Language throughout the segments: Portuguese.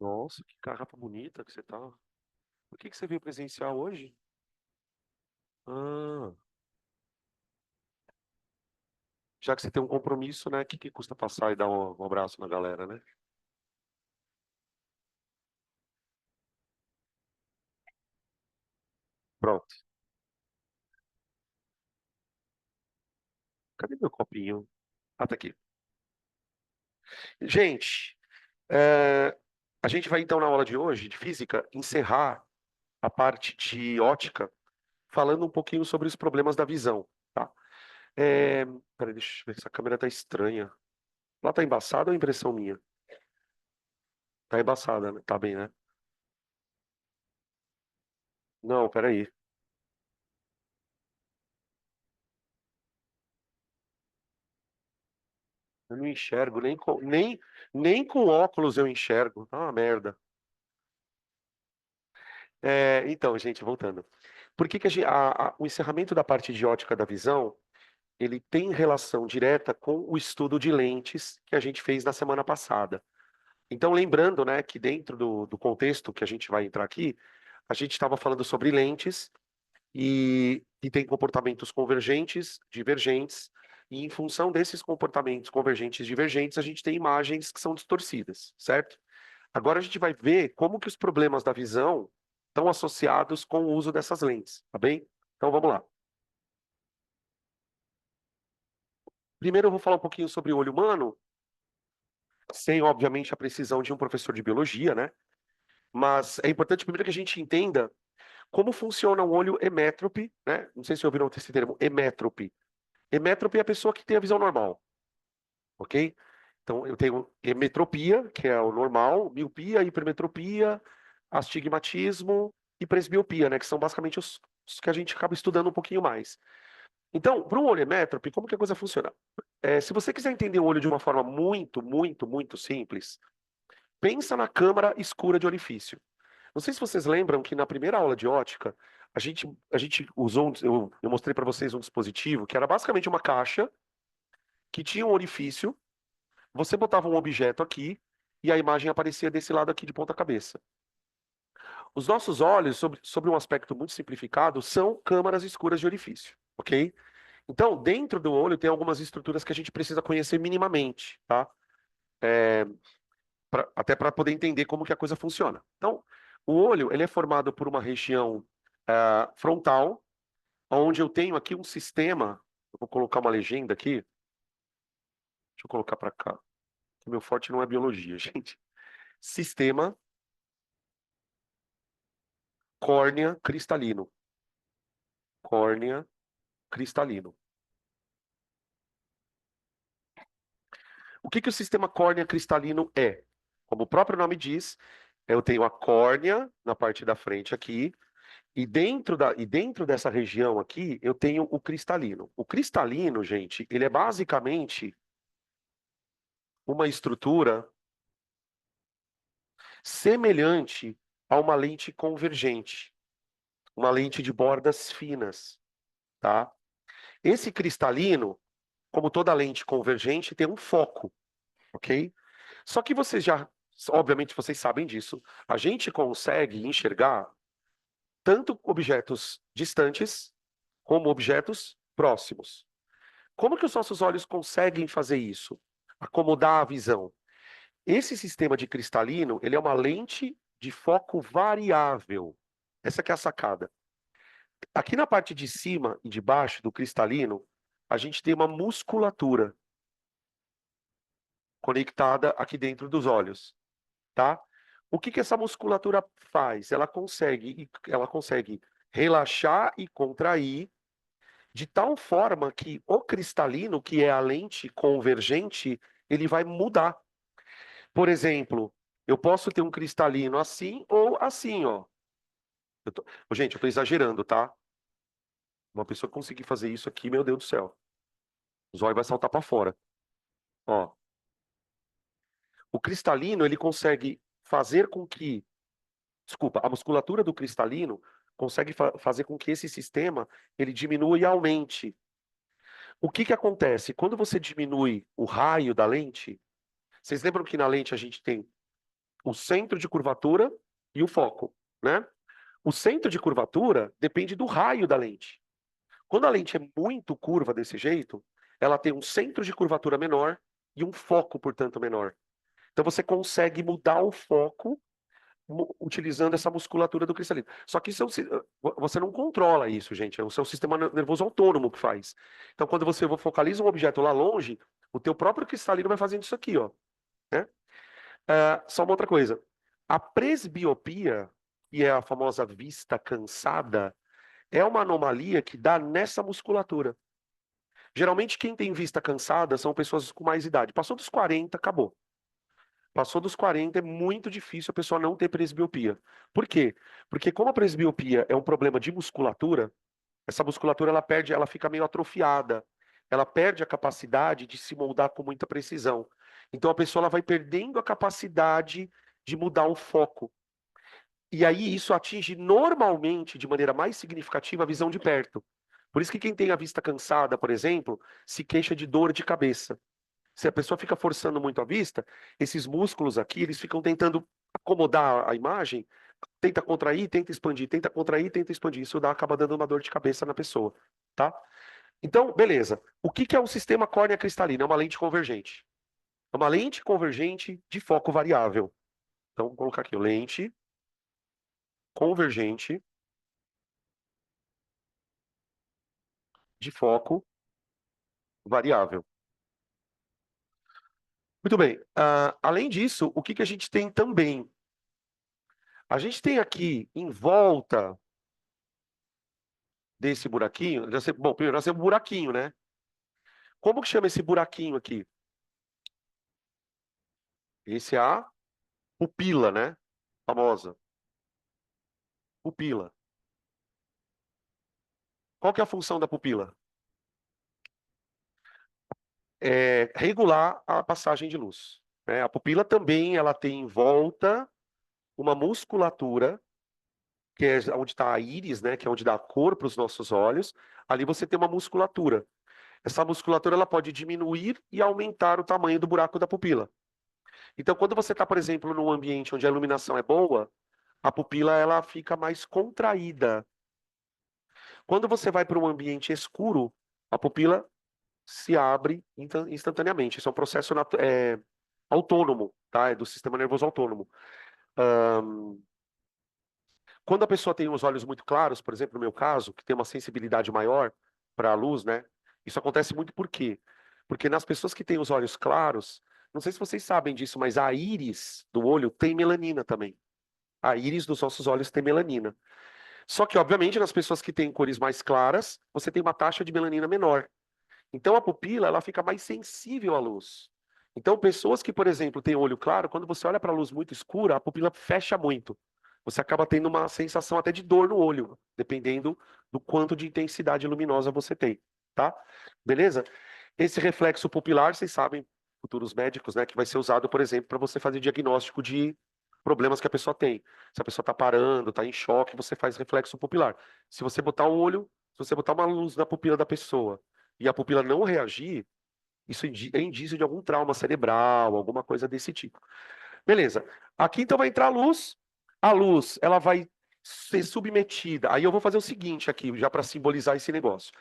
Nossa, que garrafa bonita que você tá. Por que que você veio presenciar hoje? Ah, já que você tem um compromisso, né? O que que custa passar e dar um abraço na galera, né? Pronto. Cadê meu copinho? Ah, tá aqui. Gente, é, a gente vai então na aula de hoje, de física, encerrar a parte de ótica, falando um pouquinho sobre os problemas da visão, tá? É, peraí, deixa eu ver, essa câmera tá estranha. Lá tá embaçada ou é impressão minha? Tá embaçada, né? Tá bem, né? Não, peraí. Eu não enxergo, nem com óculos eu enxergo. Tá uma merda. Então, gente, voltando. Por que que o encerramento da parte de ótica da visão, ele tem relação direta com o estudo de lentes que a gente fez na semana passada. Então, lembrando, né, que dentro do contexto que a gente vai entrar aqui, a gente estava falando sobre lentes e tem comportamentos convergentes, divergentes, e em função desses comportamentos convergentes e divergentes, a gente tem imagens que são distorcidas, certo? Agora a gente vai ver como que os problemas da visão estão associados com o uso dessas lentes, tá bem? Então vamos lá. Primeiro eu vou falar um pouquinho sobre o olho humano, sem obviamente a precisão de um professor de biologia, né? Mas é importante primeiro que a gente entenda como funciona o olho emétrope, né? Não sei se ouviram esse termo, emétrope. Emétrope é a pessoa que tem a visão normal, ok? Então eu tenho emetropia, que é o normal, miopia, hipermetropia, astigmatismo e presbiopia, né? Que são basicamente os que a gente acaba estudando um pouquinho mais. Então, para um olho emétrope, como que a coisa funciona? Se você quiser entender o olho de uma forma muito simples, pensa na câmara escura de orifício. Não sei se vocês lembram que na primeira aula de ótica, a gente usou, eu mostrei para vocês um dispositivo que era basicamente uma caixa que tinha um orifício, você botava um objeto aqui e a imagem aparecia desse lado aqui de ponta cabeça. Os nossos olhos, sobre um aspecto muito simplificado, são câmaras escuras de orifício, ok? Então, dentro do olho tem algumas estruturas que a gente precisa conhecer minimamente, tá? Até para poder entender como que a coisa funciona. Então, o olho, ele é formado por uma região frontal, onde eu tenho aqui um sistema, eu vou colocar uma legenda aqui, deixa eu colocar para cá, que meu forte não é biologia, gente. Sistema córnea cristalino. Córnea cristalino. O que que o sistema córnea cristalino é? Como o próprio nome diz, eu tenho a córnea na parte da frente aqui, e dentro dessa região aqui, eu tenho o cristalino. O cristalino, gente, ele é basicamente uma estrutura semelhante a uma lente convergente, uma lente de bordas finas, tá? Esse cristalino, como toda lente convergente, tem um foco, ok? Só que vocês já, obviamente vocês sabem disso, a gente consegue enxergar tanto objetos distantes como objetos próximos. Como que os nossos olhos conseguem fazer isso? Acomodar a visão. Esse sistema de cristalino, ele é uma lente de foco variável. Essa que é a sacada. Aqui na parte de cima e de baixo do cristalino, a gente tem uma musculatura conectada aqui dentro dos olhos, tá? O que que essa musculatura faz? Ela consegue relaxar e contrair de tal forma que o cristalino, que é a lente convergente, ele vai mudar. Por exemplo, eu posso ter um cristalino assim ou assim, ó. Gente, eu tô exagerando, tá? Uma pessoa conseguir fazer isso aqui, meu Deus do céu. O zóio vai saltar para fora. Ó, o cristalino, ele consegue fazer com que, desculpa, a musculatura do cristalino consegue fazer com que esse sistema ele diminua e aumente. O que que acontece? Quando você diminui o raio da lente, vocês lembram que na lente a gente tem o centro de curvatura e o foco, né? O centro de curvatura depende do raio da lente. Quando a lente é muito curva desse jeito, ela tem um centro de curvatura menor e um foco, portanto, menor. Então você consegue mudar o foco utilizando essa musculatura do cristalino. Só que isso você não controla isso, gente. É o seu sistema nervoso autônomo que faz. Então, quando você focaliza um objeto lá longe, o teu próprio cristalino vai fazendo isso aqui, ó, né? Só uma outra coisa. A presbiopia, que é a famosa vista cansada, é uma anomalia que dá nessa musculatura. Geralmente, quem tem vista cansada são pessoas com mais idade. Passou dos 40, acabou. Passou dos 40, é muito difícil a pessoa não ter presbiopia. Por quê? Porque como a presbiopia é um problema de musculatura, essa musculatura ela perde, ela fica meio atrofiada. Ela perde a capacidade de se moldar com muita precisão. Então a pessoa ela vai perdendo a capacidade de mudar o foco. E aí isso atinge normalmente, de maneira mais significativa, a visão de perto. Por isso que quem tem a vista cansada, por exemplo, se queixa de dor de cabeça. Se a pessoa fica forçando muito a vista, esses músculos aqui, eles ficam tentando acomodar a imagem, tenta contrair, tenta expandir, tenta contrair, tenta expandir. Isso acaba dando uma dor de cabeça na pessoa, tá? Então, beleza. O que que é um sistema córnea cristalina? É uma lente convergente. É uma lente convergente de foco variável. Então, vou colocar aqui, lente convergente de foco variável. Muito bem. Além disso, o que que a gente tem também? A gente tem aqui em volta desse buraquinho, bom, primeiro nós temos um buraquinho, né? Como que chama esse buraquinho aqui? Esse é a pupila, né? Famosa. Pupila. Qual que é a função da pupila? É regular a passagem de luz, né? A pupila também ela tem em volta uma musculatura, que é onde está a íris, né? Que é onde dá a cor para os nossos olhos. Ali você tem uma musculatura. Essa musculatura ela pode diminuir e aumentar o tamanho do buraco da pupila. Então, quando você está, por exemplo, num ambiente onde a iluminação é boa, a pupila ela fica mais contraída. Quando você vai para um ambiente escuro, a pupila se abre instantaneamente. Isso é um processo autônomo, tá? É do sistema nervoso autônomo. Ahn, Quando a pessoa tem os olhos muito claros, por exemplo, no meu caso, que tem uma sensibilidade maior para a luz, né? Isso acontece muito por quê? Porque nas pessoas que têm os olhos claros, não sei se vocês sabem disso, mas a íris do olho tem melanina também. A íris dos nossos olhos tem melanina. Só que, obviamente, nas pessoas que têm cores mais claras, você tem uma taxa de melanina menor. Então, a pupila, ela fica mais sensível à luz. Então, pessoas que, por exemplo, têm olho claro, quando você olha para a luz muito escura, a pupila fecha muito. Você acaba tendo uma sensação até de dor no olho, dependendo do quanto de intensidade luminosa você tem, tá? Beleza? Esse reflexo pupilar, vocês sabem, futuros médicos, né, que vai ser usado, por exemplo, para você fazer diagnóstico de problemas que a pessoa tem. Se a pessoa está parando, está em choque, você faz reflexo pupilar. Se você botar um olho, se você botar uma luz na pupila da pessoa e a pupila não reagir, isso é indício de algum trauma cerebral, alguma coisa desse tipo. Beleza. Aqui então vai entrar a luz, ela vai ser submetida. Aí eu vou fazer o seguinte aqui, já para simbolizar esse negócio.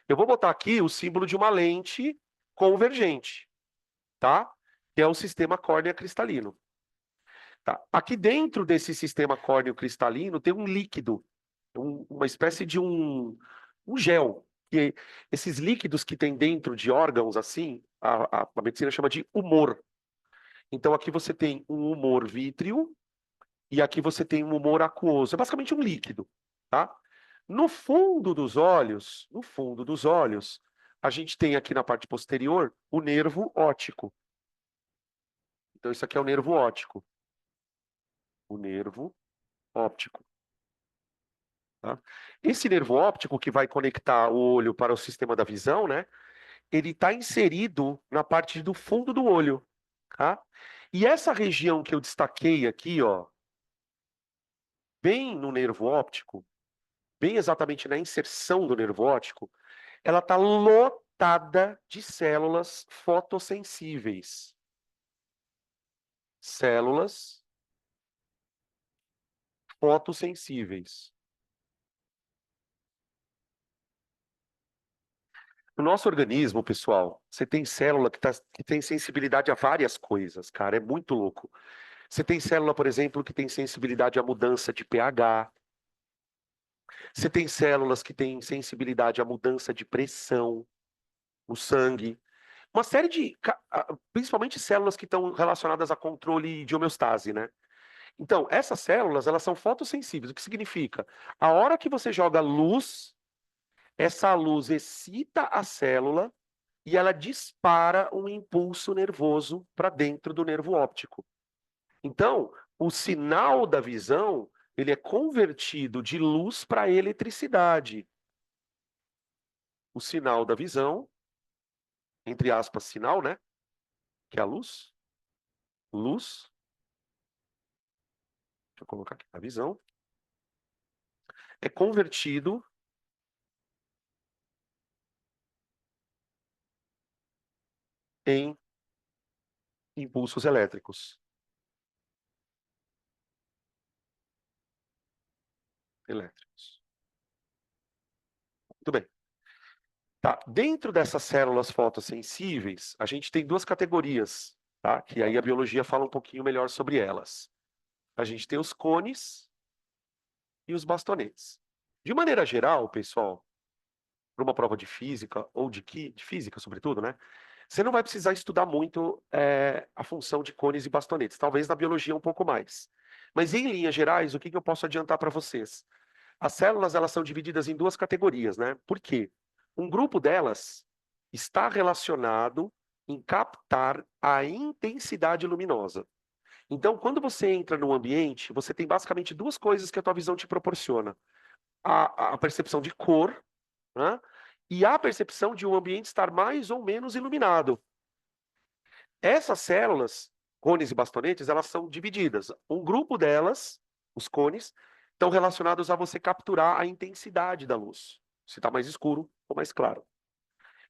Eu vou botar aqui o símbolo de uma lente convergente, tá? Que é o sistema córnea cristalino. Tá? Aqui dentro desse sistema córneo cristalino tem um líquido, uma espécie de um gel. Que esses líquidos que tem dentro de órgãos assim, a medicina chama de humor. Então aqui você tem um humor vítreo e aqui você tem um humor aquoso. É basicamente um líquido, tá? No fundo dos olhos, a gente tem aqui na parte posterior o nervo óptico. Então isso aqui é o nervo óptico. O nervo óptico. Tá? Esse nervo óptico que vai conectar o olho para o sistema da visão, né? Ele está inserido na parte do fundo do olho, tá? E essa região que eu destaquei aqui, ó, bem no nervo óptico, bem exatamente na inserção do nervo óptico, ela está lotada de células fotossensíveis. Células fotossensíveis. No nosso organismo, pessoal, você tem célula que tem sensibilidade a várias coisas, cara, é muito louco. Você tem célula, por exemplo, que tem sensibilidade à mudança de pH. Você tem células que têm sensibilidade à mudança de pressão no sangue. Uma série de, principalmente células que estão relacionadas a controle de homeostase, né? Então, essas células, elas são fotossensíveis. O que significa? A hora que você joga luz, essa luz excita a célula e ela dispara um impulso nervoso para dentro do nervo óptico. Então, o sinal da visão, ele é convertido de luz para eletricidade. O sinal da visão, entre aspas, sinal, né? Que é a luz. Luz, deixa eu colocar aqui a visão, é convertido em impulsos elétricos. Elétricos. Muito bem. Tá. Dentro dessas células fotossensíveis, a gente tem duas categorias, tá? Que aí a biologia fala um pouquinho melhor sobre elas. A gente tem os cones e os bastonetes. De maneira geral, pessoal, para uma prova de física ou de física, sobretudo, né? Você não vai precisar estudar muito a função de cones e bastonetes. Talvez na biologia um pouco mais. Mas em linhas gerais, o que eu posso adiantar para vocês? As células, elas são divididas em duas categorias, né? Por quê? Um grupo delas está relacionado em captar a intensidade luminosa. Então, quando você entra no ambiente, você tem basicamente duas coisas que a tua visão te proporciona: a percepção de cor, né? E a percepção de um ambiente estar mais ou menos iluminado. Essas células, cones e bastonetes, elas são divididas. Um grupo delas, os cones, estão relacionados a você capturar a intensidade da luz, se está mais escuro ou mais claro.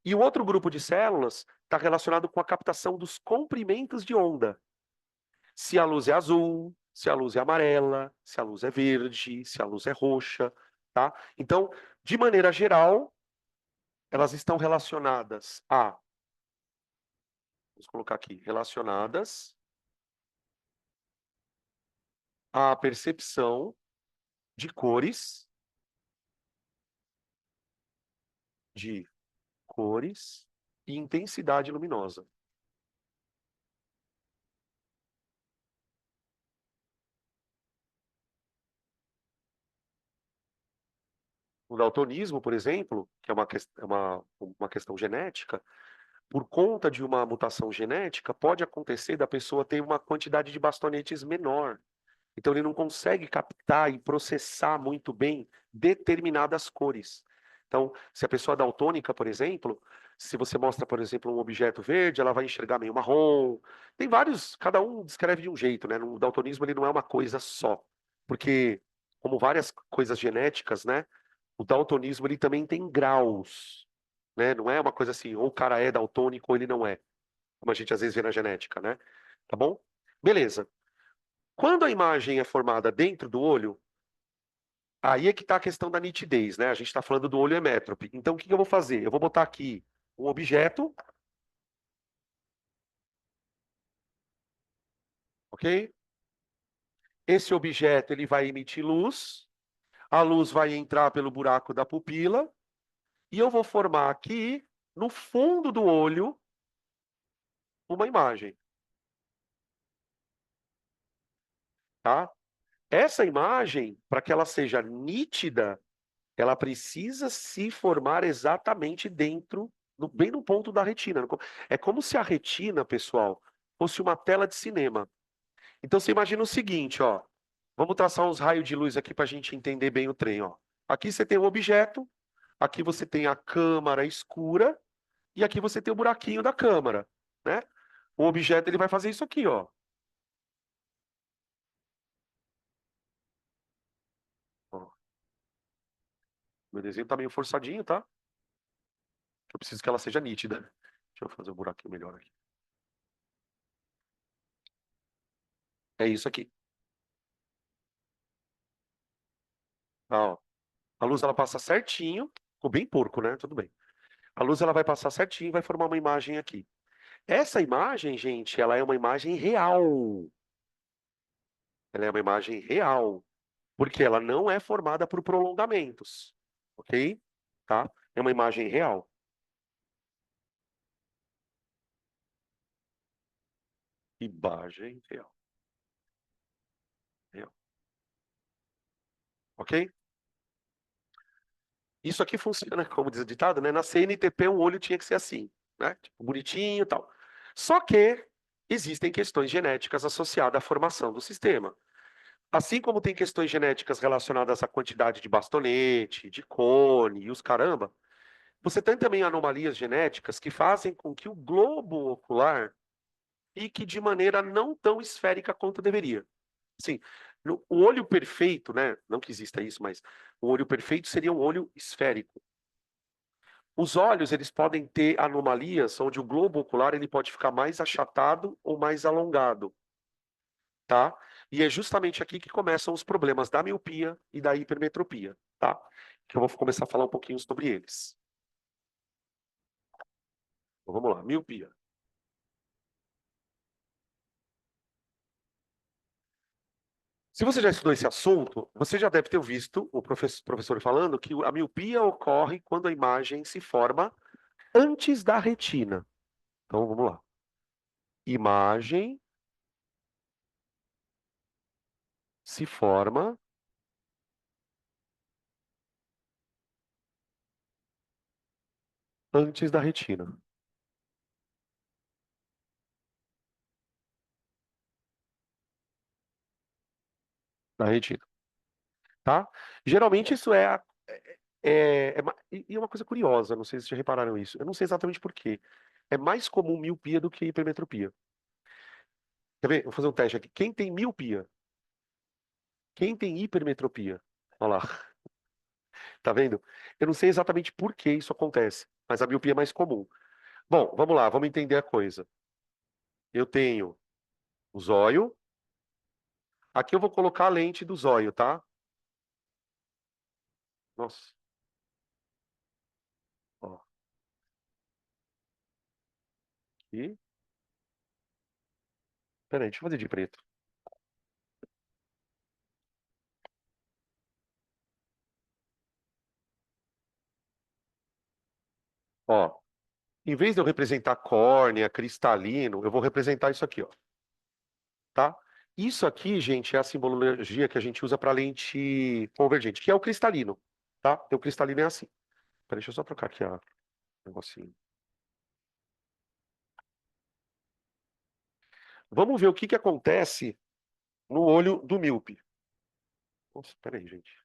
E o outro grupo de células está relacionado com a captação dos comprimentos de onda. Se a luz é azul, se a luz é amarela, se a luz é verde, se a luz é roxa, tá? Então, de maneira geral, elas estão relacionadas a, vamos colocar aqui, relacionadas à percepção de cores, de cores e intensidade luminosa. O daltonismo, por exemplo, que é uma questão genética, por conta de uma mutação genética, pode acontecer da pessoa ter uma quantidade de bastonetes menor. Então ele não consegue captar e processar muito bem determinadas cores. Então, se a pessoa é daltônica, por exemplo, se você mostra, por exemplo, um objeto verde, ela vai enxergar meio marrom. Tem vários, cada um descreve de um jeito, né? No daltonismo ele não é uma coisa só, porque como várias coisas genéticas, né? O daltonismo ele também tem graus, né? Não é uma coisa assim, ou o cara é daltônico ou ele não é, como a gente às vezes vê na genética, né? Tá bom? Beleza. Quando a imagem é formada dentro do olho, aí é que está a questão da nitidez, né? A gente está falando do olho hemétrope. Então, o que eu vou fazer? Eu vou botar aqui um objeto, ok? Esse objeto ele vai emitir luz, a luz vai entrar pelo buraco da pupila, e eu vou formar aqui, no fundo do olho, uma imagem, tá? Essa imagem, para que ela seja nítida, ela precisa se formar exatamente dentro, bem no ponto da retina. É como se a retina, pessoal, fosse uma tela de cinema. Então você imagina o seguinte, ó. Vamos traçar uns raios de luz aqui para a gente entender bem o trem, ó. Aqui você tem o objeto, aqui você tem a câmara escura e aqui você tem o buraquinho da câmara, né? O objeto ele vai fazer isso aqui, ó. Ó, meu desenho tá meio forçadinho, tá? Eu preciso que ela seja nítida. Deixa eu fazer um buraquinho melhor aqui. É isso aqui. Ó, a luz ela passa certinho, ficou bem porco, né? Tudo bem. A luz ela vai passar certinho e vai formar uma imagem aqui. Essa imagem, gente, ela é uma imagem real. Ela é uma imagem real, porque ela não é formada por prolongamentos, ok? Tá? É uma imagem real. Imagem real, real, ok? Isso aqui funciona, como diz o ditado, né? Na CNTP o olho tinha que ser assim, né? Tipo, bonitinho e tal. Só que existem questões genéticas associadas à formação do sistema. Assim como tem questões genéticas relacionadas à quantidade de bastonete, de cone e os caramba, você tem também anomalias genéticas que fazem com que o globo ocular fique de maneira não tão esférica quanto deveria. Sim, o olho perfeito, né? Não que exista isso, mas o olho perfeito seria um olho esférico. Os olhos, eles podem ter anomalias onde o globo ocular ele pode ficar mais achatado ou mais alongado, tá? E é justamente aqui que começam os problemas da miopia e da hipermetropia, tá? Que eu vou começar a falar um pouquinho sobre eles. Então, vamos lá, miopia. Se você já estudou esse assunto, você já deve ter visto o professor falando que a miopia ocorre quando a imagem se forma antes da retina. Então, vamos lá. Imagem se forma antes da retina. Da retina, tá? Geralmente isso e uma coisa curiosa, não sei se vocês já repararam isso. Eu não sei exatamente por quê. É mais comum miopia do que hipermetropia. Quer ver? Vou fazer um teste aqui. Quem tem miopia? Quem tem hipermetropia? Olha lá, tá vendo? Eu não sei exatamente por que isso acontece, mas a miopia é mais comum. Bom, vamos lá, vamos entender a coisa. Eu tenho o zóio. Aqui eu vou colocar a lente do zóio, tá? Nossa, ó, aqui. Peraí, deixa eu fazer de preto. Ó, em vez de eu representar córnea, cristalino, eu vou representar isso aqui, ó, tá? Isso aqui, gente, é a simbologia que a gente usa para lente convergente, que é o cristalino, tá? Então, o cristalino é assim. Peraí, deixa eu só trocar aqui o negocinho. Vamos ver o que que acontece no olho do míope. Nossa, peraí, gente.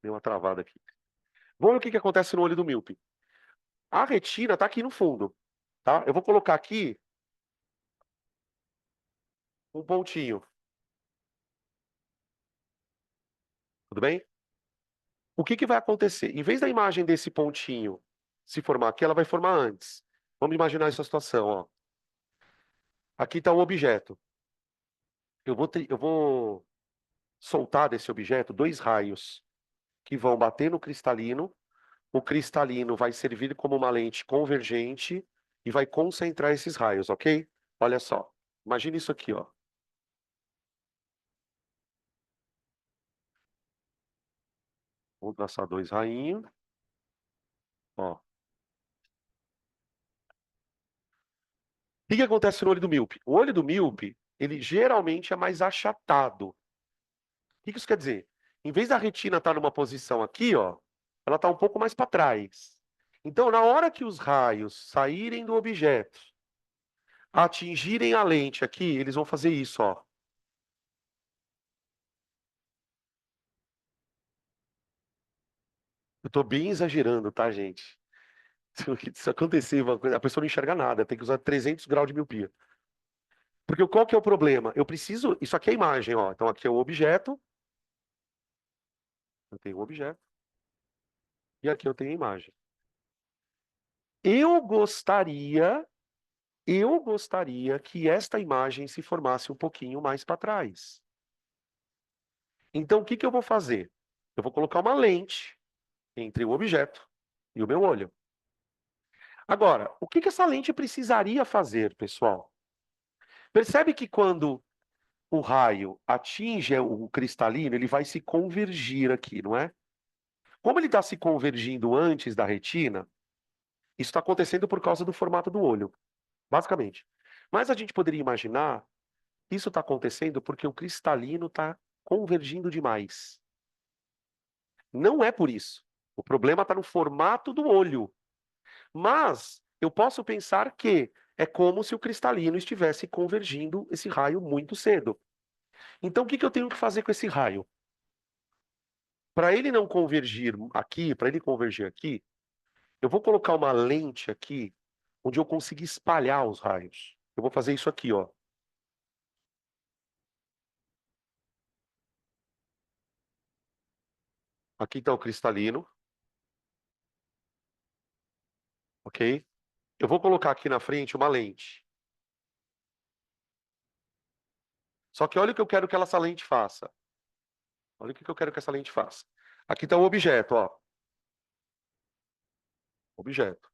Deu uma travada aqui. Vamos ver o que que acontece no olho do míope. A retina tá aqui no fundo, tá? Eu vou colocar aqui um pontinho, tudo bem? O que que vai acontecer? Em vez da imagem desse pontinho se formar aqui, ela vai formar antes. Vamos imaginar essa situação, ó. Aqui está um objeto. Eu vou soltar desse objeto dois raios que vão bater no cristalino. O cristalino vai servir como uma lente convergente e vai concentrar esses raios, ok? Olha só. Imagina isso aqui, ó. Vou traçar dois rainhos, ó. O que que acontece no olho do míope? O olho do míope, ele geralmente é mais achatado. O que que isso quer dizer? Em vez da retina estar numa posição aqui, ó, ela está um pouco mais para trás. Então, na hora que os raios saírem do objeto, atingirem a lente aqui, eles vão fazer isso, ó. Eu estou bem exagerando, tá, gente? Se acontecer uma coisa, a pessoa não enxerga nada, tem que usar 300 graus de miopia. Porque qual que é o problema? Eu preciso. Isso aqui é a imagem, ó. Então aqui é o objeto, eu tenho o objeto, e aqui eu tenho a imagem. Eu gostaria, eu gostaria que esta imagem se formasse um pouquinho mais para trás. Então, o que que eu vou fazer? Eu vou colocar uma lente entre o objeto e o meu olho. Agora, o que que essa lente precisaria fazer, pessoal? Percebe que quando o raio atinge o cristalino, ele vai se convergir aqui, não é? Como ele está se convergindo antes da retina, isso está acontecendo por causa do formato do olho, basicamente. Mas a gente poderia imaginar que isso está acontecendo porque o cristalino está convergindo demais. Não é por isso. O problema está no formato do olho. Mas eu posso pensar que é como se o cristalino estivesse convergindo esse raio muito cedo. Então, o que que eu tenho que fazer com esse raio? Para ele não convergir aqui, para ele convergir aqui, eu vou colocar uma lente aqui onde eu consiga espalhar os raios. Eu vou fazer isso aqui, ó. Aqui está o cristalino, ok? Eu vou colocar aqui na frente uma lente. Só que olha o que eu quero que essa lente faça. Olha o que eu quero que essa lente faça. Aqui está o objeto, ó. Objeto.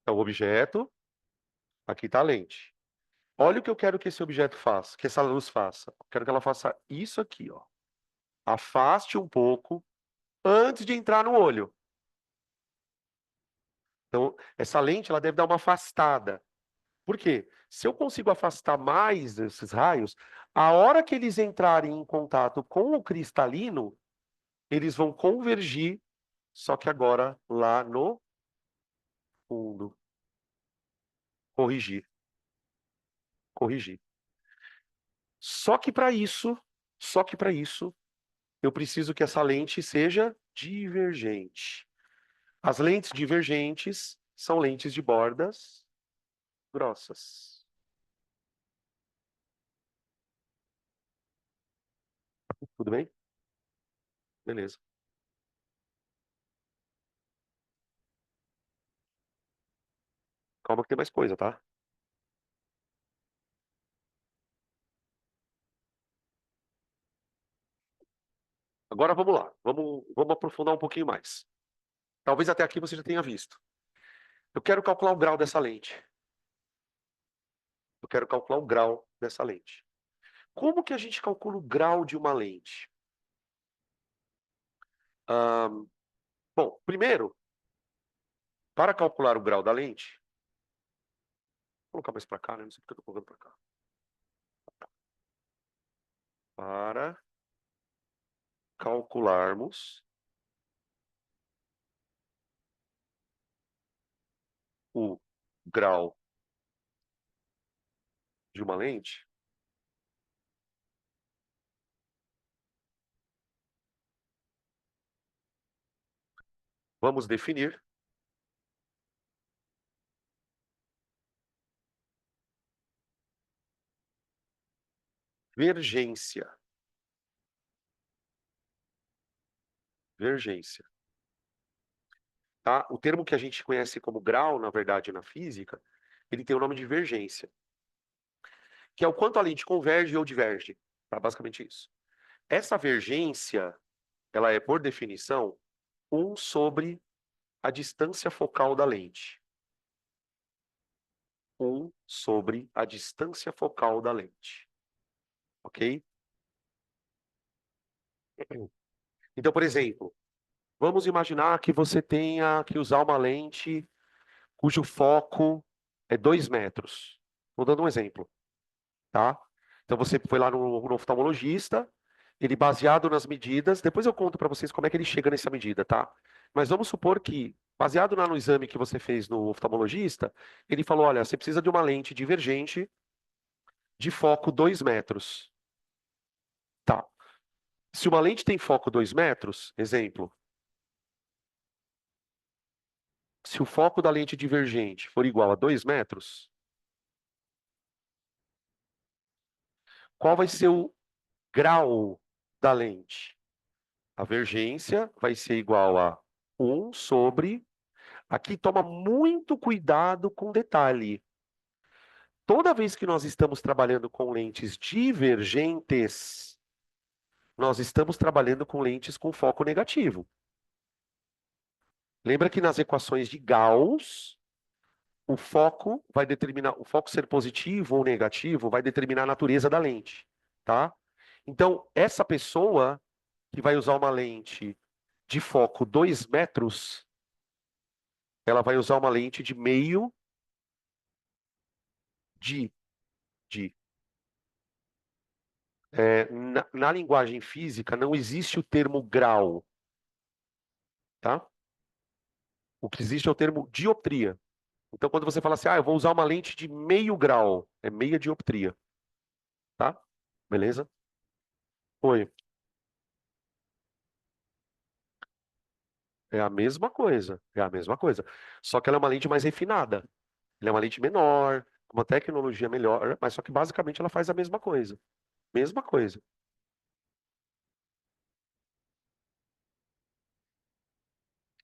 É o objeto, aqui está a lente. Olha o que eu quero que esse objeto faça, que essa luz faça. Eu quero que ela faça isso aqui, ó. Afaste um pouco antes de entrar no olho. Então, essa lente ela deve dar uma afastada. Por quê? Se eu consigo afastar mais esses raios, a hora que eles entrarem em contato com o cristalino, eles vão convergir, só que agora lá no fundo. Corrigir, corrigir. Só que para isso, só que para isso, eu preciso que essa lente seja divergente. As lentes divergentes são lentes de bordas grossas. Tudo bem? Beleza. Calma que tem mais coisa, tá? Agora vamos lá. Vamos aprofundar um pouquinho mais. Talvez até aqui você já tenha visto. Eu quero calcular o grau dessa lente. Eu quero calcular o grau dessa lente. Como que a gente calcula o grau de uma lente? Ahn, bom, primeiro, para calcular o grau da lente, vou colocar mais para cá, né? Não sei porque eu estou colocando para cá. Para calcularmos o grau de uma lente, vamos definir vergência. Vergência. Tá? O termo que a gente conhece como grau, na verdade, na física, ele tem o nome de vergência, que é o quanto a lente converge ou diverge. Tá? Basicamente isso. Essa vergência, ela é, por definição, 1 sobre a distância focal da lente. 1 sobre a distância focal da lente. Ok? Então, por exemplo, vamos imaginar que você tenha que usar uma lente cujo foco é 2 metros. Vou dando um exemplo, tá? Então você foi lá no oftalmologista, ele baseado nas medidas, depois eu conto para vocês como é que ele chega nessa medida, tá? Mas vamos supor que, baseado lá no exame que você fez no oftalmologista, ele falou, olha, você precisa de uma lente divergente de foco 2 metros. Tá. Se uma lente tem foco 2 metros, exemplo, se o foco da lente divergente for igual a 2 metros, qual vai ser o grau da lente? A vergência vai ser igual a 1 sobre Aqui toma muito cuidado com detalhe. Toda vez que nós estamos trabalhando com lentes divergentes, nós estamos trabalhando com lentes com foco negativo. Lembra que nas equações de Gauss, o foco vai determinar, o foco ser positivo ou negativo vai determinar a natureza da lente, tá? Então, essa pessoa que vai usar uma lente de foco 2 metros, ela vai usar uma lente de meio de, de. Na linguagem física não existe o termo grau, tá? O que existe é o termo dioptria. Então, quando você fala assim, eu vou usar uma lente de meio grau, é meia dioptria, tá? Beleza? Oi. É a mesma coisa, é a mesma coisa. Só que ela é uma lente mais refinada. Ela é uma lente menor, com uma tecnologia melhor, mas só que basicamente ela faz a mesma coisa. Mesma coisa.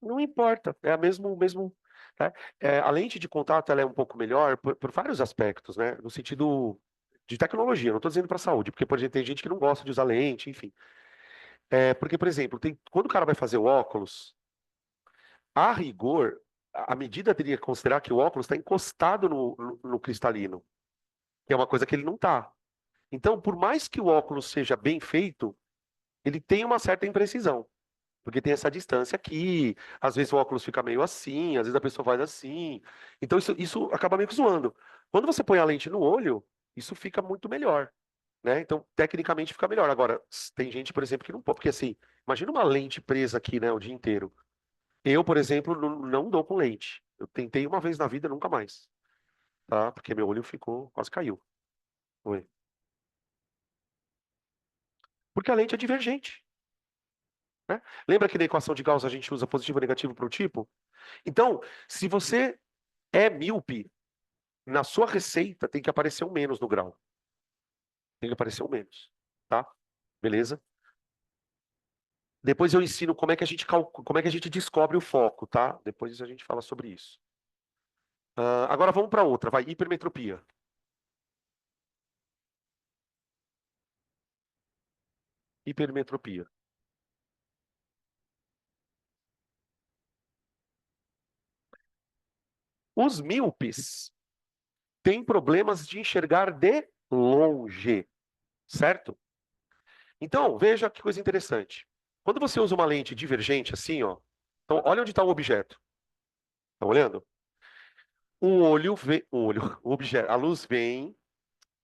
Não importa, é a mesmo, né? A lente de contato ela é um pouco melhor por vários aspectos, né? No sentido de tecnologia, não estou dizendo para saúde, porque, por exemplo, tem gente que não gosta de usar lente, enfim. Porque, por exemplo, quando o cara vai fazer o óculos, a rigor, a medida teria que considerar que o óculos está encostado no cristalino, que é uma coisa que ele não está. Então, por mais que o óculos seja bem feito, ele tem uma certa imprecisão. Porque tem essa distância aqui, às vezes o óculos fica meio assim, às vezes a pessoa faz assim. Então isso acaba meio que zoando. Quando você põe a lente no olho, isso fica muito melhor, né? Então, tecnicamente fica melhor. Agora, tem gente, por exemplo, que não pode, porque assim, imagina uma lente presa aqui, né, o dia inteiro. Eu, por exemplo, não dou com lente. Eu tentei uma vez na vida, nunca mais, tá? Porque meu olho ficou, quase caiu. Oi. Porque a lente é divergente, né? Lembra que na equação de Gauss a gente usa positivo e negativo para o tipo? Então, se você é míope, na sua receita tem que aparecer um menos no grau. Tem que aparecer um menos, tá? Beleza? Depois eu ensino como é que a gente como é que a gente descobre o foco, tá? Depois a gente fala sobre isso. Agora vamos para outra, vai, hipermetropia. Hipermetropia. Os míopes têm problemas de enxergar de longe, certo? Então, veja que coisa interessante. Quando você usa uma lente divergente assim, ó, então olha onde está o objeto. Tá olhando? O objeto, a luz vem,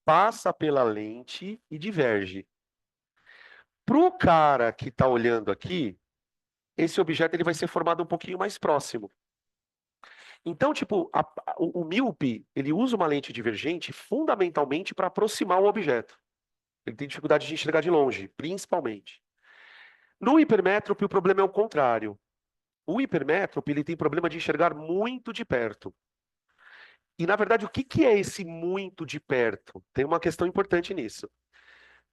passa pela lente e diverge. Para o cara que está olhando aqui, esse objeto ele vai ser formado um pouquinho mais próximo. Então, tipo, o míope, ele usa uma lente divergente fundamentalmente para aproximar o objeto. Ele tem dificuldade de enxergar de longe, principalmente. No hipermétrope, o problema é o contrário. O hipermétrope, ele tem problema de enxergar muito de perto. E, na verdade, o que que é esse muito de perto? Tem uma questão importante nisso.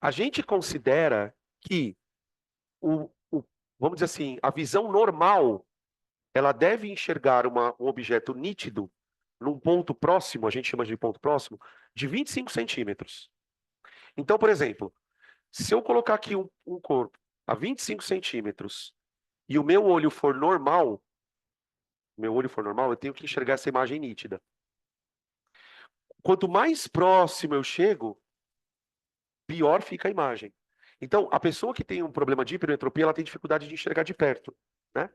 A gente considera que vamos dizer assim, a visão normal, ela deve enxergar um objeto nítido num ponto próximo, a gente chama de ponto próximo, de 25 centímetros. Então, por exemplo, se eu colocar aqui um corpo a 25 centímetros e o meu olho for normal, eu tenho que enxergar essa imagem nítida. Quanto mais próximo eu chego, pior fica a imagem. Então, a pessoa que tem um problema de hipermetropia, ela tem dificuldade de enxergar de perto, né?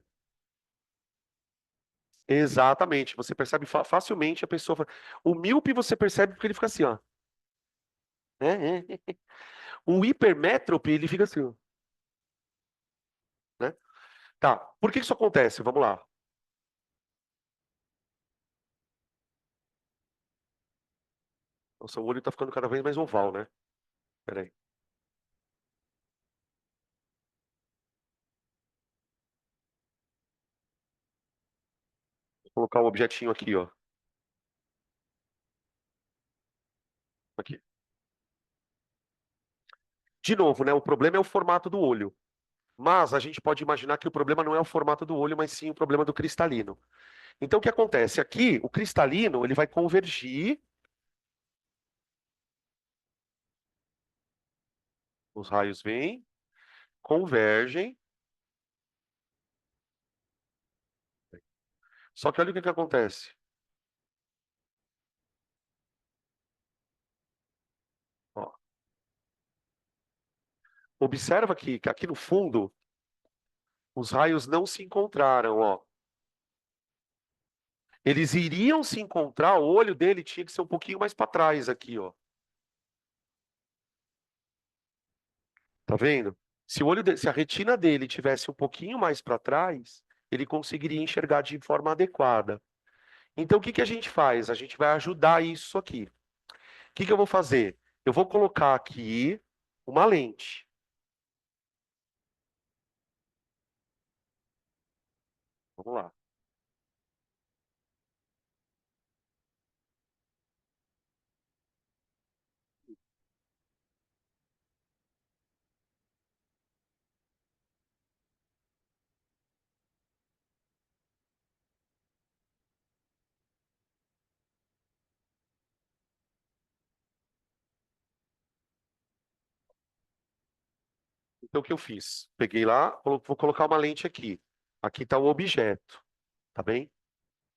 Exatamente. Você percebe facilmente a pessoa. O míope você percebe porque ele fica assim, ó. O hipermétrope, ele fica assim, ó, né? Tá. Por que isso acontece? Vamos lá. Nossa, o olho tá ficando cada vez mais oval, né? Peraí. Vou colocar o objetinho aqui, ó. Aqui. De novo, né? O problema é o formato do olho. Mas a gente pode imaginar que o problema não é o formato do olho, mas sim o problema do cristalino. Então, o que acontece? Aqui, o cristalino, ele vai convergir, os raios vêm, convergem, só que olha o que que acontece. Ó, observa que aqui no fundo, os raios não se encontraram, ó. Eles iriam se encontrar, o olho dele tinha que ser um pouquinho mais para trás aqui, ó. Tá vendo? Se a retina dele tivesse um pouquinho mais para trás, ele conseguiria enxergar de forma adequada. Então, o que que a gente faz? A gente vai ajudar isso aqui. O que que eu vou fazer? Eu vou colocar aqui uma lente. Vamos lá. Então, o que eu fiz? Peguei lá, vou colocar uma lente aqui. Aqui está o objeto, tá bem?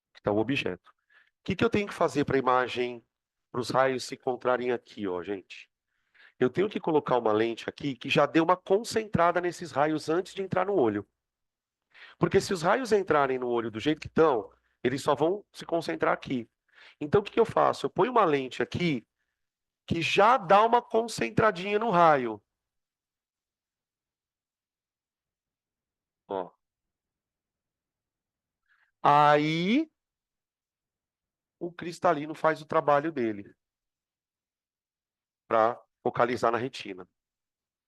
Aqui está o objeto. O que que eu tenho que fazer para a imagem, para os raios se encontrarem aqui, ó, gente? Eu tenho que colocar uma lente aqui que já dê uma concentrada nesses raios antes de entrar no olho. Porque se os raios entrarem no olho do jeito que estão, eles só vão se concentrar aqui. Então, o que que eu faço? Eu ponho uma lente aqui que já dá uma concentradinha no raio. Ó. Aí, o cristalino faz o trabalho dele para focalizar na retina.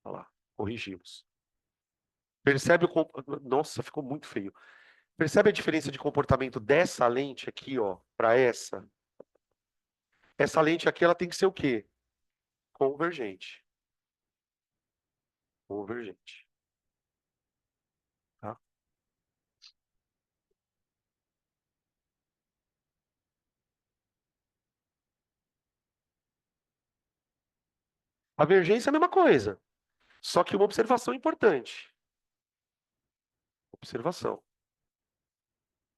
Olha lá, corrigimos. Percebe o... Nossa, ficou muito feio. Percebe a diferença de comportamento dessa lente aqui, ó, para essa? Essa lente aqui, ela tem que ser o quê? Convergente. Convergente. Tá? A vergência é a mesma coisa. Só que uma observação importante. Observação.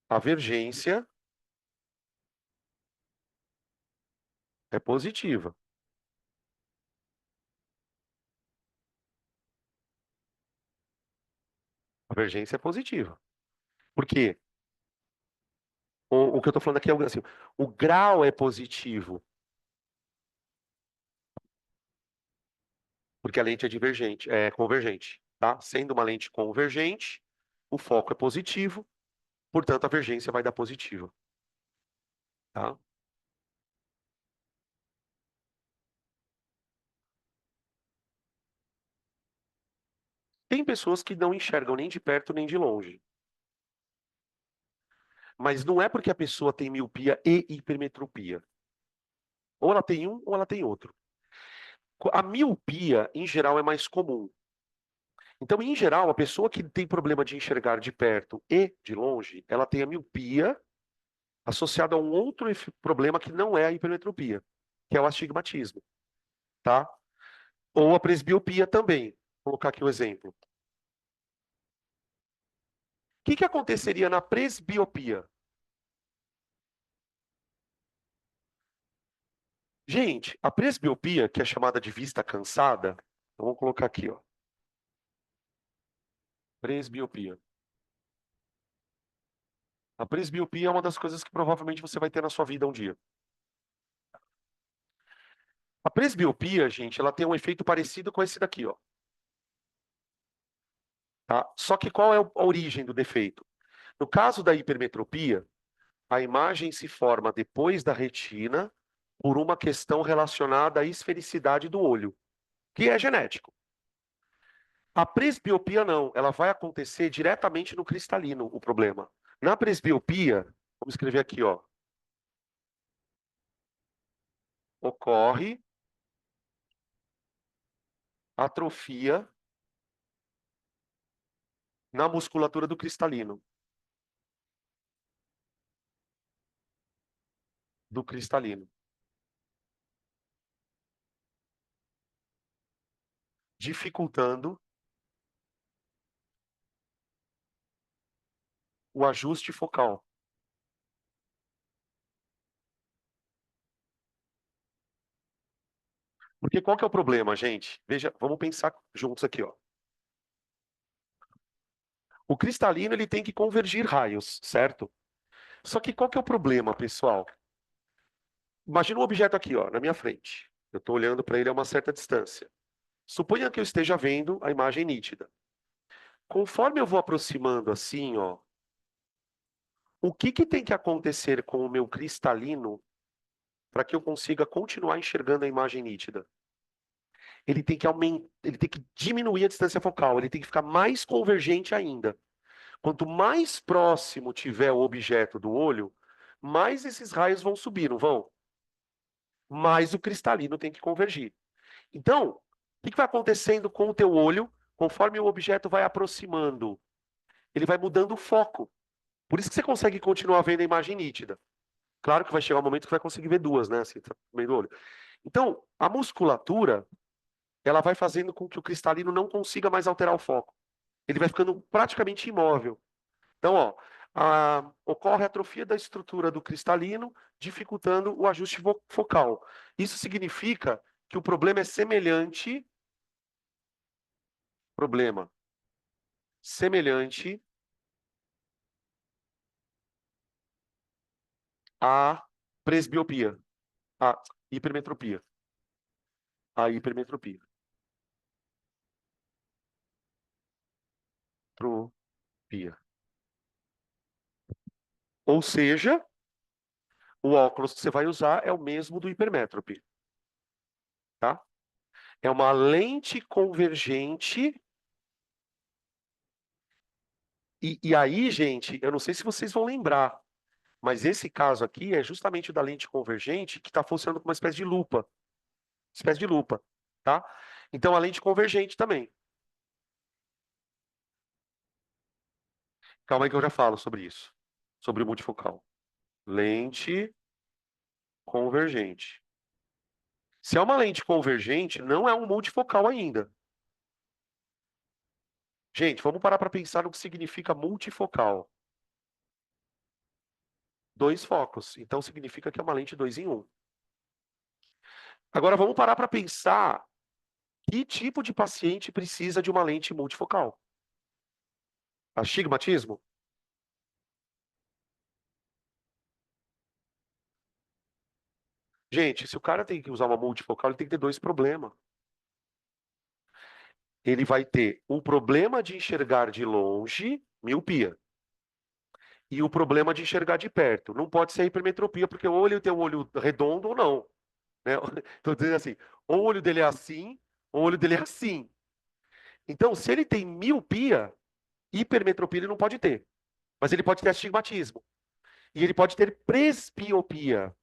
A vergência é positiva. A vergência é positiva. Por quê? O que eu estou falando aqui é assim, o grau é positivo, porque a lente é divergente, é convergente, tá? Sendo uma lente convergente, o foco é positivo, portanto a vergência vai dar positiva, tá? Tem pessoas que não enxergam nem de perto nem de longe, mas não é porque a pessoa tem miopia e hipermetropia. Ou ela tem um ou ela tem outro. A miopia, em geral, é mais comum. Então, em geral, a pessoa que tem problema de enxergar de perto e de longe, ela tem a miopia associada a um outro problema que não é a hipermetropia, que é o astigmatismo, tá? Ou a presbiopia também. Vou colocar aqui um exemplo. O que que aconteceria na presbiopia? Gente, a presbiopia, que é chamada de vista cansada, então vamos colocar aqui, ó. Presbiopia. A presbiopia é uma das coisas que provavelmente você vai ter na sua vida um dia. A presbiopia, gente, ela tem um efeito parecido com esse daqui, ó. Tá? Só que qual é a origem do defeito? No caso da hipermetropia, a imagem se forma depois da retina por uma questão relacionada à esfericidade do olho, que é genético. A presbiopia não, ela vai acontecer diretamente no cristalino, o problema. Na presbiopia, vamos escrever aqui, ó, ocorre atrofia na musculatura do cristalino. do cristalino, dificultando o ajuste focal. Porque qual que é o problema, gente? Veja, vamos pensar juntos aqui, ó. O cristalino ele tem que convergir raios, certo? Só que qual que é o problema, pessoal? Imagina um objeto aqui, ó, na minha frente. Eu estou olhando para ele a uma certa distância. Suponha que eu esteja vendo a imagem nítida. Conforme eu vou aproximando assim, ó, o que que tem que acontecer com o meu cristalino para que eu consiga continuar enxergando a imagem nítida? Ele tem que aumentar, ele tem que diminuir a distância focal, ele tem que ficar mais convergente ainda. Quanto mais próximo tiver o objeto do olho, mais esses raios vão subir, não vão? Mais o cristalino tem que convergir. Então, o que vai acontecendo com o teu olho conforme o objeto vai aproximando? Ele vai mudando o foco. Por isso que você consegue continuar vendo a imagem nítida. Claro que vai chegar um momento que vai conseguir ver duas, né? Assim, tá no meio do olho. Então, a musculatura, ela vai fazendo com que o cristalino não consiga mais alterar o foco. Ele vai ficando praticamente imóvel. Então, ó, ocorre a atrofia da estrutura do cristalino, dificultando o ajuste focal. Isso significa que o problema é problema semelhante à presbiopia, à hipermetropia, à hipermetropia, tropia. Ou seja, o óculos que você vai usar é o mesmo do hipermétrope, tá? É uma lente convergente. E aí, gente, eu não sei se vocês vão lembrar, mas esse caso aqui é justamente o da lente convergente que está funcionando como uma espécie de lupa, tá? Então, a lente convergente também. Calma aí que eu já falo sobre isso, sobre o multifocal. Lente convergente. Se é uma lente convergente, não é um multifocal ainda. Gente, vamos parar para pensar no que significa multifocal. Dois focos. Então significa que é uma lente 2 em 1. Agora vamos parar para pensar que tipo de paciente precisa de uma lente multifocal. Astigmatismo? Gente, se o cara tem que usar uma multifocal, ele tem que ter dois problemas. Ele vai ter um problema de enxergar de longe, miopia, e o problema de enxergar de perto. Não pode ser hipermetropia, porque ou ele tem um olho redondo ou não. Né? Estou dizendo assim, ou o olho dele é assim, ou o olho dele é assim. Então, se ele tem miopia, hipermetropia ele não pode ter. Mas ele pode ter astigmatismo. E ele pode ter presbiopia.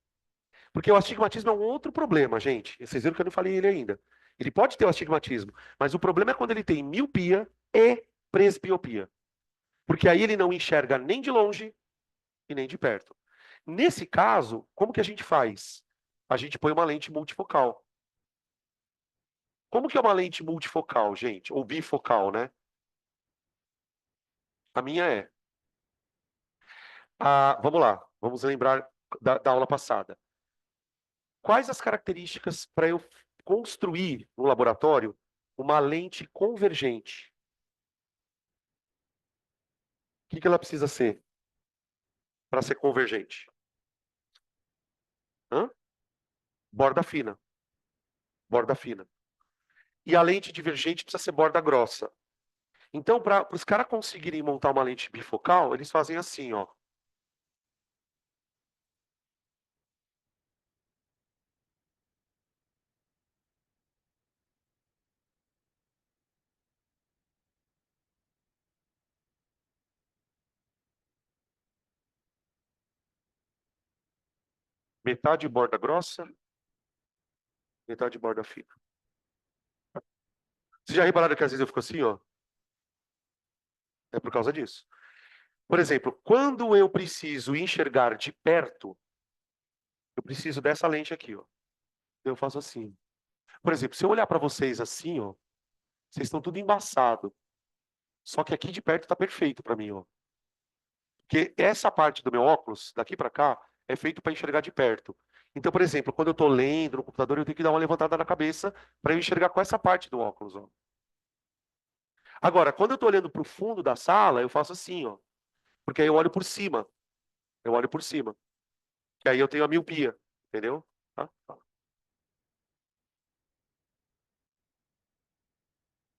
Porque o astigmatismo é um outro problema, gente. Vocês viram que eu não falei ele ainda. Ele pode ter o astigmatismo, mas o problema é quando ele tem miopia e presbiopia. Porque aí ele não enxerga nem de longe e nem de perto. Nesse caso, como que a gente faz? A gente põe uma lente multifocal. Como que é uma lente multifocal, gente? Ou bifocal, né? A minha é. Vamos lá, vamos lembrar da aula passada. Quais as características para eu construir no laboratório uma lente convergente? O que que ela precisa ser para ser convergente? Hã? Borda fina. Borda fina. E a lente divergente precisa ser borda grossa. Então, para os caras conseguirem montar uma lente bifocal, eles fazem assim, ó. Metade borda grossa, metade borda fina. Vocês já repararam que às vezes eu fico assim, ó? É por causa disso. Por exemplo, quando eu preciso enxergar de perto, Eu preciso dessa lente aqui, ó. Eu faço assim. Por exemplo, se eu olhar para vocês assim, ó, vocês estão tudo embaçado. Só que aqui de perto tá perfeito para mim, ó. Porque essa parte do meu óculos, daqui para cá, é feito para enxergar de perto. Então, por exemplo, quando eu estou lendo no computador, eu tenho que dar uma levantada na cabeça para eu enxergar com essa parte do óculos, ó. Agora, quando eu estou olhando para o fundo da sala, eu faço assim, ó. Porque aí eu olho por cima. Eu olho por cima. Que aí eu tenho a miopia, entendeu? Tá?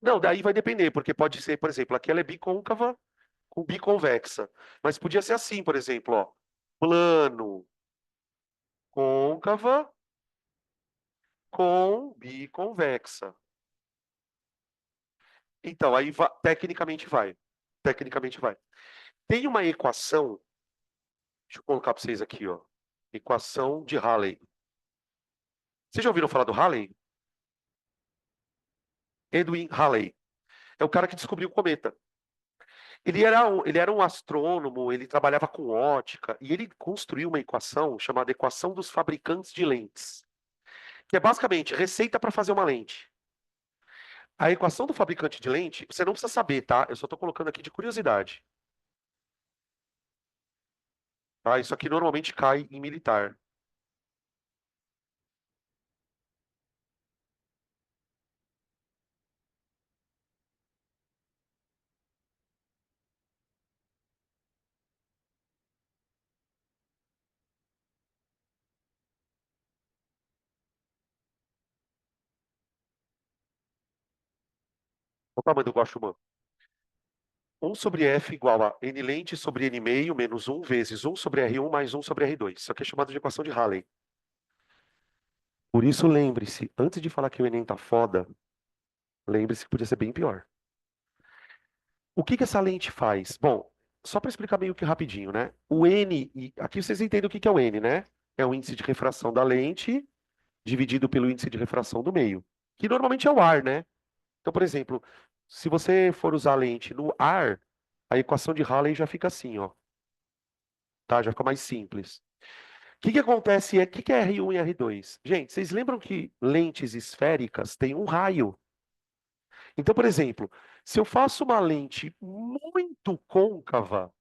Não, daí vai depender, porque pode ser, por exemplo, aqui ela é bicôncava com biconvexa. Mas podia ser assim, por exemplo, ó. Plano, côncava com biconvexa. Então, aí tecnicamente vai. Tecnicamente vai. Tem uma equação, deixa eu colocar para vocês aqui, ó. Equação de Halley. Vocês já ouviram falar do Halley? Edwin Halley. É o cara que descobriu o cometa. Ele era um astrônomo, ele trabalhava com ótica, e ele construiu uma equação chamada equação dos fabricantes de lentes, que é basicamente receita para fazer uma lente. A equação do fabricante de lente, você não precisa saber, tá? Eu só estou colocando aqui de curiosidade. Tá? Isso aqui normalmente cai em militar. Qual o tamanho do guaxinim? 1 sobre F igual a N lente sobre N meio menos 1 vezes 1 sobre R1 mais 1 sobre R2. Isso aqui é chamado de equação de Halley. Por isso, lembre-se, antes de falar que o Enem tá foda, lembre-se que podia ser bem pior. O que que essa lente faz? Bom, só para explicar meio que rapidinho, né? O N, aqui vocês entendem o que que é o N, né? É o índice de refração da lente dividido pelo índice de refração do meio, que normalmente é o ar, né? Então, por exemplo, se você for usar a lente no ar, a equação de Halley já fica assim, ó, tá? Já fica mais simples. O que que acontece o que que é R1 e R2? Gente, vocês lembram que lentes esféricas têm um raio? Então, por exemplo, se eu faço uma lente muito côncava,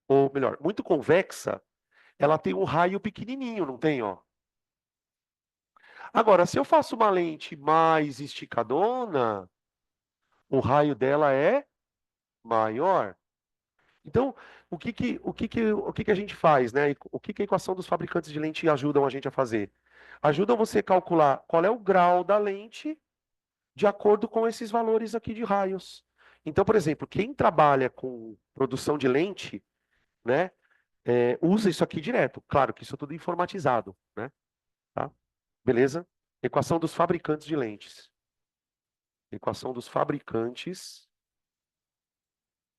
ou melhor, muito convexa, ela tem um raio pequenininho, não tem, ó? Agora, se eu faço uma lente mais esticadona, o raio dela é maior. Então, o que que a gente faz, né? O que que a equação dos fabricantes de lente ajudam a gente a fazer? Ajudam você a calcular qual é o grau da lente de acordo com esses valores aqui de raios. Então, por exemplo, quem trabalha com produção de lente, né, usa isso aqui direto. Claro que isso é tudo informatizado, né? Tá? Beleza? Equação dos fabricantes de lentes. Equação dos fabricantes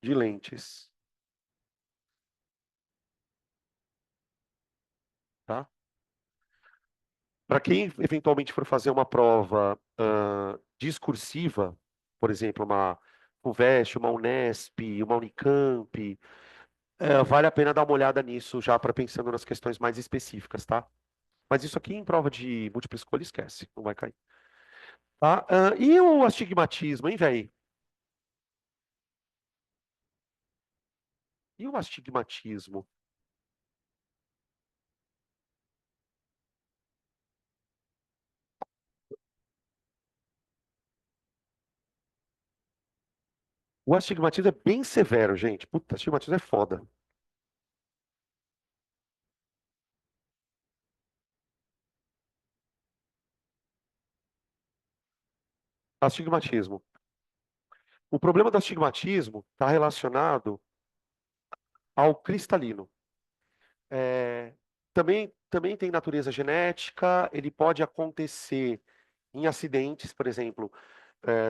de lentes, tá? Para quem eventualmente for fazer uma prova discursiva, por exemplo, uma FUVEST, uma Unesp, uma Unicamp, vale a pena dar uma olhada nisso já para pensando nas questões mais específicas, tá? Mas isso aqui em prova de múltipla escolha esquece, não vai cair. Tá? E o astigmatismo, hein, velho? E o astigmatismo? O astigmatismo é bem severo, gente. Puta, astigmatismo é foda. Astigmatismo. O problema do astigmatismo está relacionado ao cristalino. É, também tem natureza genética, ele pode acontecer em acidentes, por exemplo,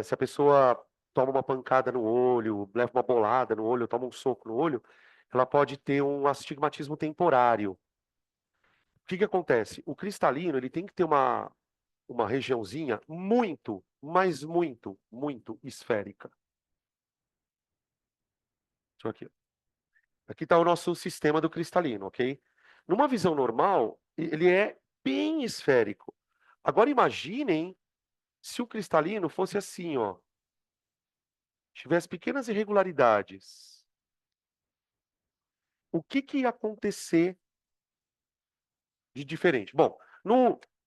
se a pessoa toma uma pancada no olho, leva uma bolada no olho, toma um soco no olho, ela pode ter um astigmatismo temporário. O que que acontece? O cristalino, ele tem que ter uma regiãozinha muito, mas muito, muito esférica. Deixa eu aqui. Aqui está o nosso sistema do cristalino, ok? Numa visão normal, ele é bem esférico. Agora imaginem se o cristalino fosse assim, ó, tivesse pequenas irregularidades. O que que ia acontecer de diferente? Bom,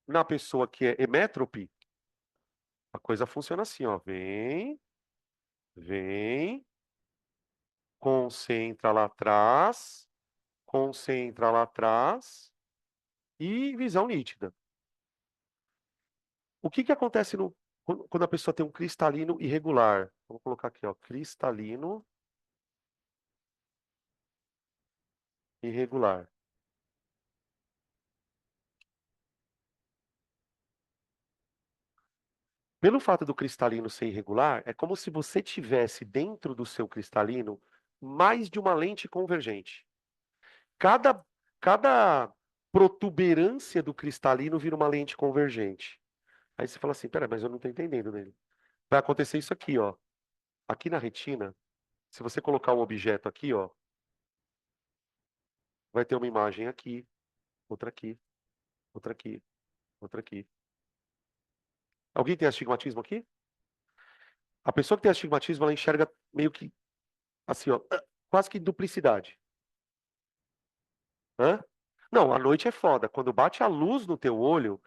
na pessoa que é emétrope, a coisa funciona assim, ó. Vem, vem, concentra lá atrás e visão nítida. O que que acontece quando a pessoa tem um cristalino irregular? Vou colocar aqui, ó, cristalino irregular. Pelo fato do cristalino ser irregular, é como se você tivesse dentro do seu cristalino mais de uma lente convergente. Cada, cada protuberância do cristalino vira uma lente convergente. Aí você fala assim, pera, mas eu não estou entendendo nele. Vai acontecer isso aqui, ó. Aqui na retina, se você colocar um objeto aqui, ó, vai ter uma imagem aqui, outra aqui, outra aqui, outra aqui. Alguém tem astigmatismo aqui? A pessoa que tem astigmatismo, ela enxerga meio que assim, ó, quase que duplicidade. Hã? Não, a noite é foda. Quando bate a luz no teu olho,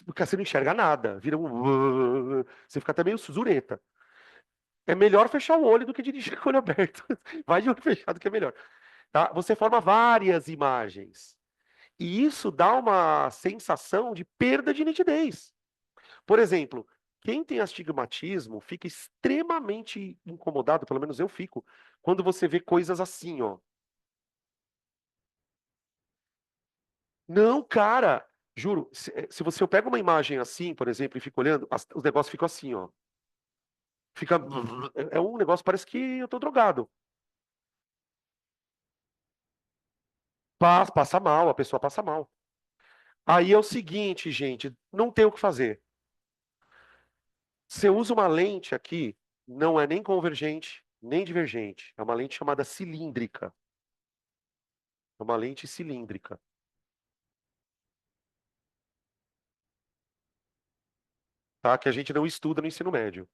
porque você não enxerga nada, vira um. Você fica até meio zureta. É melhor fechar o olho do que dirigir com o olho aberto. Vai de olho fechado que é melhor. Tá? Você forma várias imagens. E isso dá uma sensação de perda de nitidez. Por exemplo, quem tem astigmatismo fica extremamente incomodado, pelo menos eu fico, quando você vê coisas assim, ó. Não, cara, juro, se você pega uma imagem assim, por exemplo, e fica olhando, os negócios ficam assim, ó. Fica. É um negócio, parece que eu tô drogado. Passa mal, a pessoa passa mal. Aí é o seguinte, gente, não tem o que fazer. Você usa uma lente aqui, não é nem convergente, nem divergente. É uma lente chamada cilíndrica. É uma lente cilíndrica, tá? Que a gente não estuda no ensino médio,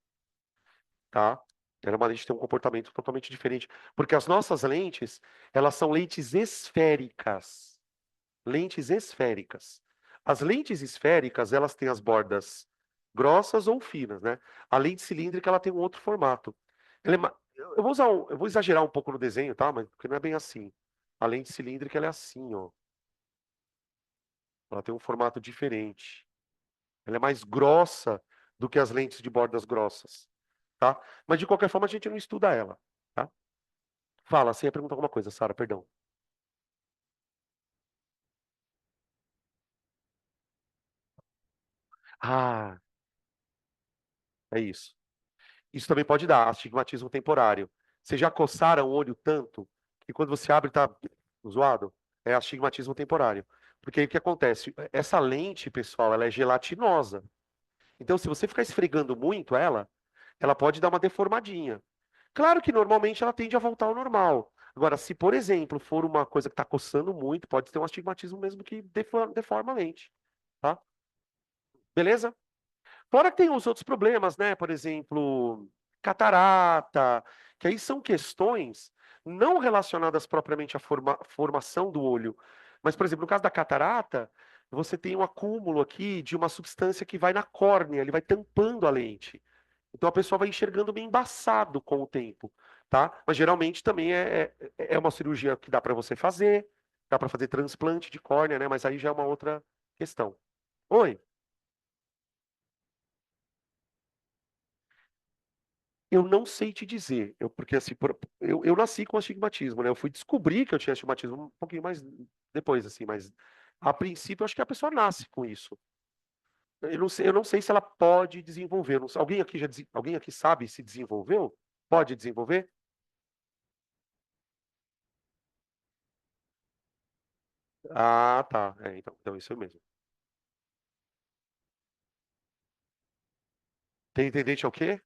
tá? Era uma lente que tem um comportamento totalmente diferente. Porque as nossas lentes, elas são lentes esféricas. Lentes esféricas. As lentes esféricas, elas têm as bordas grossas ou finas, né? A lente cilíndrica, ela tem um outro formato. Eu vou eu vou exagerar um pouco no desenho, tá? Mas porque não é bem assim. A lente cilíndrica, ela é assim, ó. Ela tem um formato diferente. Ela é mais grossa do que as lentes de bordas grossas, tá? Mas de qualquer forma, a gente não estuda ela, tá? Fala, você ia perguntar alguma coisa, Sara, perdão. Ah, é isso. Isso também pode dar astigmatismo temporário. Vocês já coçaram o olho tanto que quando você abre tá zoado? É astigmatismo temporário. Porque aí o que acontece? Essa lente, pessoal, ela é gelatinosa. Então, se você ficar esfregando muito ela, ela pode dar uma deformadinha. Claro que normalmente ela tende a voltar ao normal. Agora, se, por exemplo, for uma coisa que está coçando muito, pode ter um astigmatismo mesmo que deforma a lente. Tá? Beleza? Fora que tem os outros problemas, né? Por exemplo, catarata, que aí são questões não relacionadas propriamente à formação do olho. Mas, por exemplo, no caso da catarata, você tem um acúmulo aqui de uma substância que vai na córnea, ele vai tampando a lente. Então a pessoa vai enxergando meio embaçado com o tempo, tá? Mas geralmente também é uma cirurgia que dá para fazer transplante de córnea, né? Mas aí já é uma outra questão. Oi? Eu não sei te dizer, porque assim, eu nasci com astigmatismo, né? Eu fui descobrir que eu tinha astigmatismo um pouquinho mais depois, assim, mas a princípio eu acho que a pessoa nasce com isso. Eu não sei se ela pode desenvolver. Alguém aqui alguém aqui sabe se desenvolveu? Pode desenvolver? Ah, tá. Então isso mesmo. Tem tendente ao quê?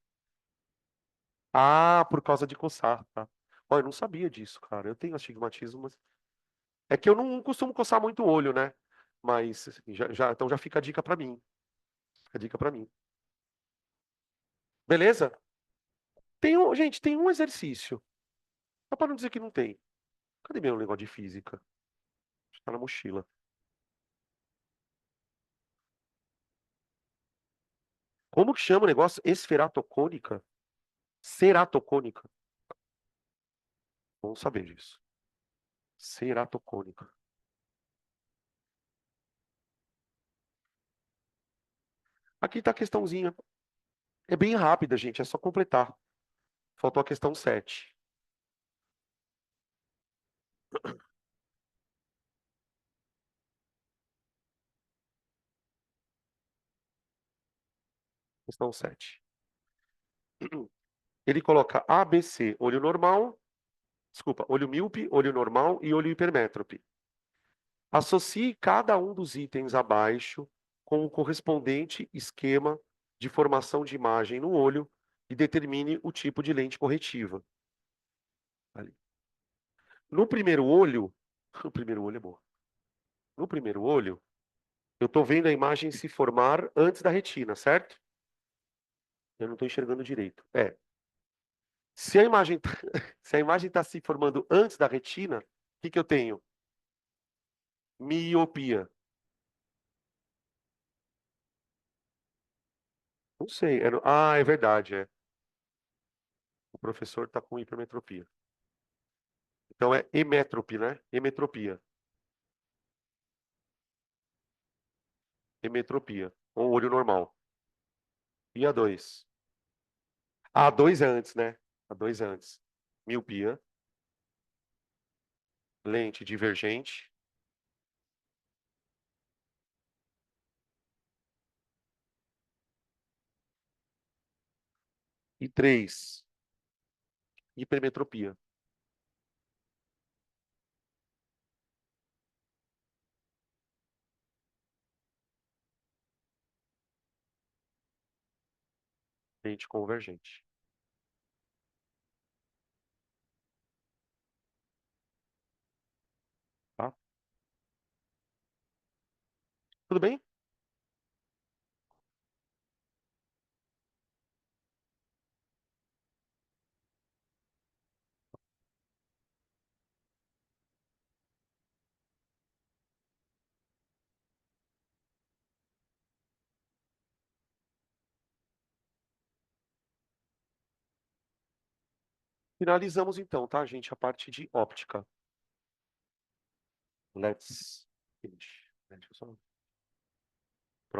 Ah, por causa de coçar, tá? Olha, eu não sabia disso, cara. Eu tenho astigmatismo, mas É que eu não costumo coçar muito o olho, né? Mas assim, então já fica a dica pra mim. Fica a dica pra mim. Beleza? Gente, tem um exercício. Só para não dizer que não tem. Cadê meu negócio de física? Está na mochila. Como que chama o negócio? Esferatocônica? Ceratocônica. Vamos saber disso. Ceratocônica. Aqui está a questãozinha. É bem rápida, gente. É só completar. Faltou a questão 7. Questão 7. Ele coloca ABC, olho normal, desculpa, olho míope, olho normal e olho hipermétrope. Associe cada um dos itens abaixo com o correspondente esquema de formação de imagem no olho e determine o tipo de lente corretiva. Ali. No primeiro olho, o primeiro olho é bom. No primeiro olho, eu estou vendo a imagem se formar antes da retina, certo? Eu não estou enxergando direito. Se a imagem se a imagem está se formando antes da retina, o que eu tenho? Miopia. Não sei. É verdade, é. O professor está com hipermetropia. Então é emétrope, né? Emetropia. Emetropia. Ou olho normal. E a 2? A 2 é antes, né? A 2 é antes. Miopia. Lente divergente. E 3, hipermetropia. Lente convergente. Tá? Tudo bem? Finalizamos então, tá, gente? A parte de óptica. Let's finish. Deixa eu só